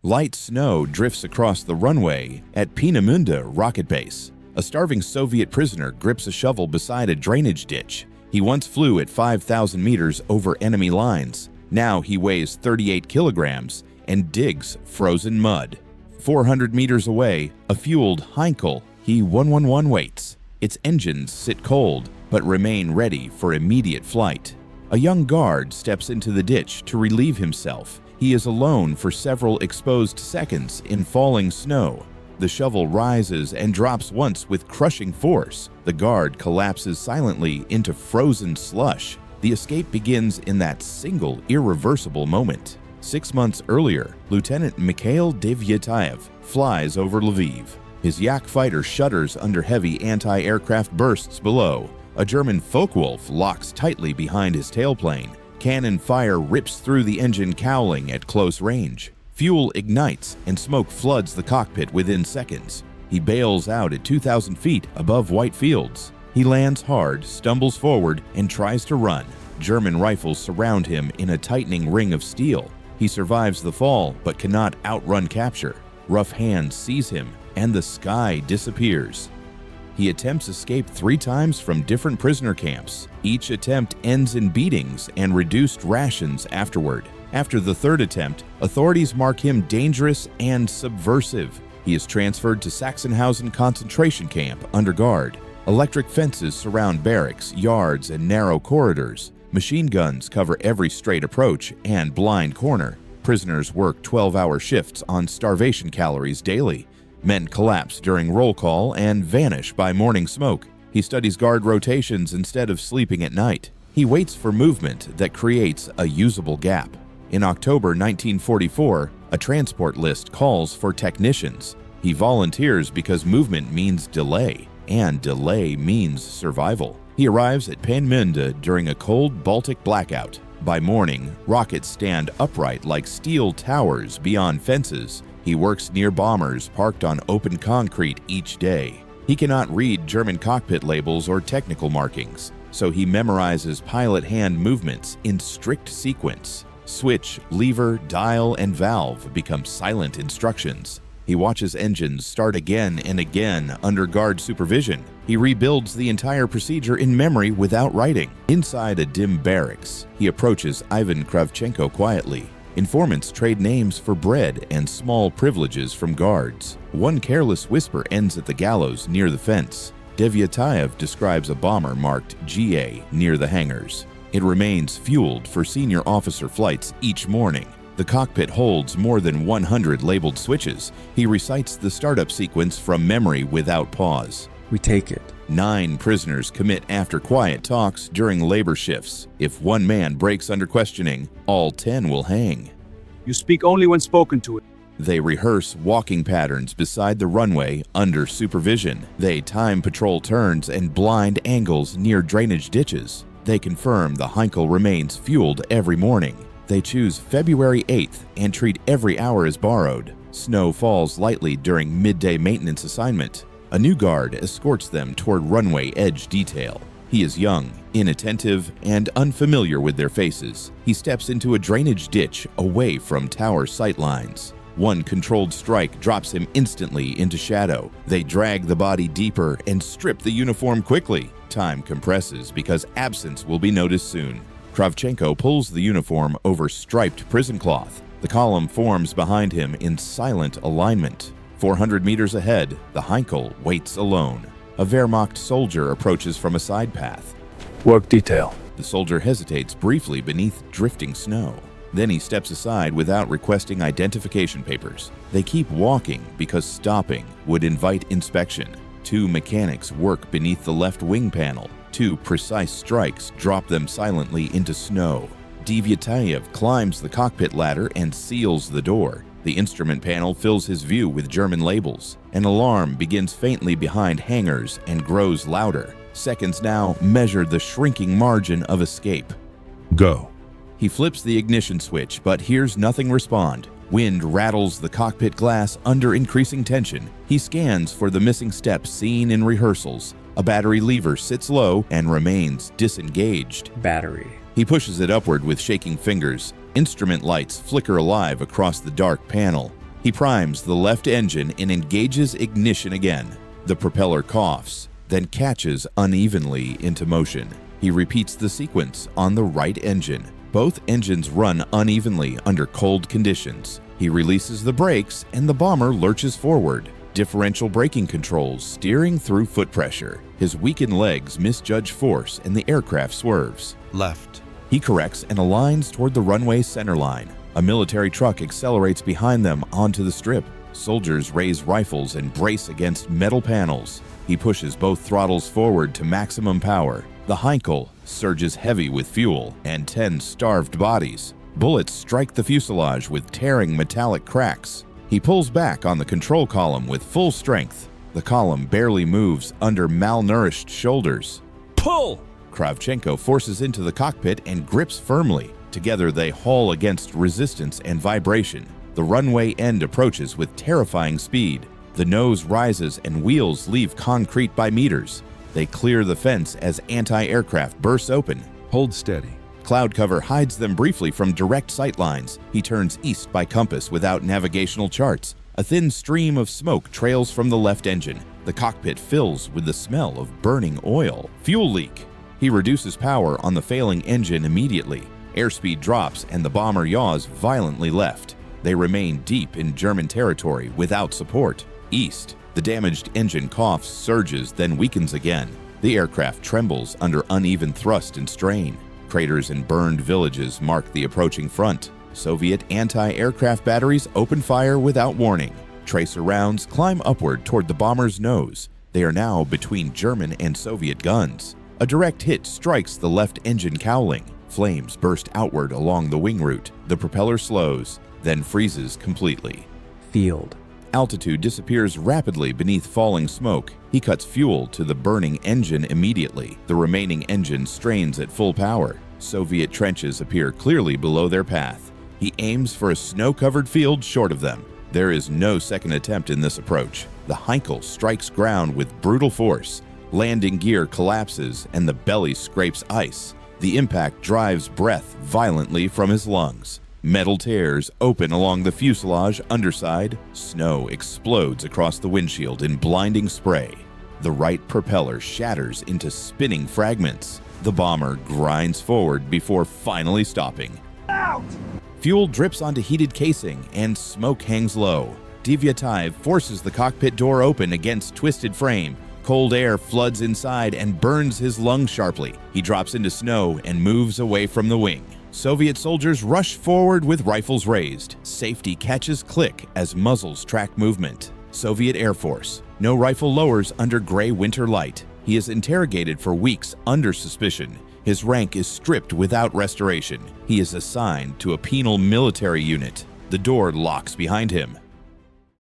Light snow drifts across the runway at Peenemünde rocket base. A starving Soviet prisoner grips a shovel beside a drainage ditch. He once flew at 5,000 meters over enemy lines. Now he weighs 38 kilograms and digs frozen mud. 400 meters away, a fueled Heinkel He-111 waits. Its engines sit cold, but remain ready for immediate flight. A young guard steps into the ditch to relieve himself. He is alone for several exposed seconds in falling snow. The shovel rises and drops once with crushing force. The guard collapses silently into frozen slush. The escape begins in that single irreversible moment. 6 months earlier, Lieutenant Mikhail WW2 flies over Lviv. His Yak fighter shudders under heavy anti-aircraft bursts below. A German Focke-Wulf locks tightly behind his tailplane. Cannon fire rips through the engine cowling at close range. Fuel ignites and smoke floods the cockpit within seconds. He bails out at 2,000 feet above white fields. He lands hard, stumbles forward, and tries to run. German rifles surround him in a tightening ring of steel. He survives the fall but cannot outrun capture. Rough hands seize him, and the sky disappears. He attempts escape 3 times from different prisoner camps. Each attempt ends in beatings and reduced rations afterward. After the 3rd attempt, authorities mark him dangerous and subversive. He is transferred to Sachsenhausen concentration camp under guard. Electric fences surround barracks, yards, and narrow corridors. Machine guns cover every straight approach and blind corner. Prisoners work 12-hour shifts on starvation calories daily. Men collapse during roll call and vanish by morning smoke. He studies guard rotations instead of sleeping at night. He waits for movement that creates a usable gap. In October 1944, a transport list calls for technicians. He volunteers because movement means delay, and delay means survival. He arrives at Peenemünde during a cold Baltic blackout. By morning, rockets stand upright like steel towers beyond fences. He works near bombers parked on open concrete each day. He cannot read German cockpit labels or technical markings, so he memorizes pilot hand movements in strict sequence. Switch, lever, dial, and valve become silent instructions. He watches engines start again and again under guard supervision. He rebuilds the entire procedure in memory without writing. Inside a dim barracks, he approaches Ivan Kravchenko quietly. Informants trade names for bread and small privileges from guards. One careless whisper ends at the gallows near the fence. WW2 describes a bomber marked GA near the hangars. It remains fueled for senior officer flights each morning. The cockpit holds more than 100 labeled switches. He recites the startup sequence from memory without pause. We take it. 9 prisoners commit after quiet talks during labor shifts. If one man breaks under questioning, all 10 will hang. You speak only when spoken to. They rehearse walking patterns beside the runway under supervision. They time patrol turns and blind angles near drainage ditches. They confirm the Heinkel remains fueled every morning. They choose February 8th and treat every hour as borrowed. Snow falls lightly during midday maintenance assignment. A new guard escorts them toward runway edge detail. He is young, inattentive, and unfamiliar with their faces. He steps into a drainage ditch away from tower sightlines. One controlled strike drops him instantly into shadow. They drag the body deeper and strip the uniform quickly. Time compresses because absence will be noticed soon. Kravchenko pulls the uniform over striped prison cloth. The column forms behind him in silent alignment. 400 meters ahead, the Heinkel waits alone. A Wehrmacht soldier approaches from a side path. Work detail. The soldier hesitates briefly beneath drifting snow. Then he steps aside without requesting identification papers. They keep walking because stopping would invite inspection. 2 mechanics work beneath the left wing panel. 2 precise strikes drop them silently into snow. WW2 climbs the cockpit ladder and seals the door. The instrument panel fills his view with German labels. An alarm begins faintly behind hangars and grows louder. Seconds now measure the shrinking margin of escape. Go. He flips the ignition switch but hears nothing respond. Wind rattles the cockpit glass under increasing tension. He scans for the missing steps seen in rehearsals. A battery lever sits low and remains disengaged. Battery. He pushes it upward with shaking fingers. Instrument lights flicker alive across the dark panel. He primes the left engine and engages ignition again. The propeller coughs, then catches unevenly into motion. He repeats the sequence on the right engine. Both engines run unevenly under cold conditions. He releases the brakes and the bomber lurches forward. Differential braking controls steering through foot pressure. His weakened legs misjudge force and the aircraft swerves. Left. He corrects and aligns toward the runway center line. A military truck accelerates behind them onto the strip. Soldiers raise rifles and brace against metal panels. He pushes both throttles forward to maximum power. The Heinkel surges heavy with fuel and 10 starved bodies. Bullets strike the fuselage with tearing metallic cracks. He pulls back on the control column with full strength. The column barely moves under malnourished shoulders. Pull! Kravchenko forces into the cockpit and grips firmly. Together they haul against resistance and vibration. The runway end approaches with terrifying speed. The nose rises and wheels leave concrete by meters. They clear the fence as anti-aircraft bursts open. Hold steady. Cloud cover hides them briefly from direct sight lines. He turns east by compass without navigational charts. A thin stream of smoke trails from the left engine. The cockpit fills with the smell of burning oil. Fuel leak. He reduces power on the failing engine immediately. Airspeed drops and the bomber yaws violently left. They remain deep in German territory without support. East. The damaged engine coughs, surges, then weakens again. The aircraft trembles under uneven thrust and strain. Craters and burned villages mark the approaching front. Soviet anti-aircraft batteries open fire without warning. Tracer rounds climb upward toward the bomber's nose. They are now between German and Soviet guns. A direct hit strikes the left engine cowling. Flames burst outward along the wing root. The propeller slows, then freezes completely. Field. Altitude disappears rapidly beneath falling smoke. He cuts fuel to the burning engine immediately. The remaining engine strains at full power. Soviet trenches appear clearly below their path. He aims for a snow-covered field short of them. There is no second attempt in this approach. The Heinkel strikes ground with brutal force. Landing gear collapses and the belly scrapes ice. The impact drives breath violently from his lungs. Metal tears open along the fuselage underside. Snow explodes across the windshield in blinding spray. The right propeller shatters into spinning fragments. The bomber grinds forward before finally stopping. Out! Fuel drips onto heated casing and smoke hangs low. Devyatov forces the cockpit door open against twisted frame. Cold air floods inside and burns his lungs sharply. He drops into snow and moves away from the wing. Soviet soldiers rush forward with rifles raised. Safety catches click as muzzles track movement. Soviet Air Force. No rifle lowers under gray winter light. He is interrogated for weeks under suspicion. His rank is stripped without restoration. He is assigned to a penal military unit. The door locks behind him.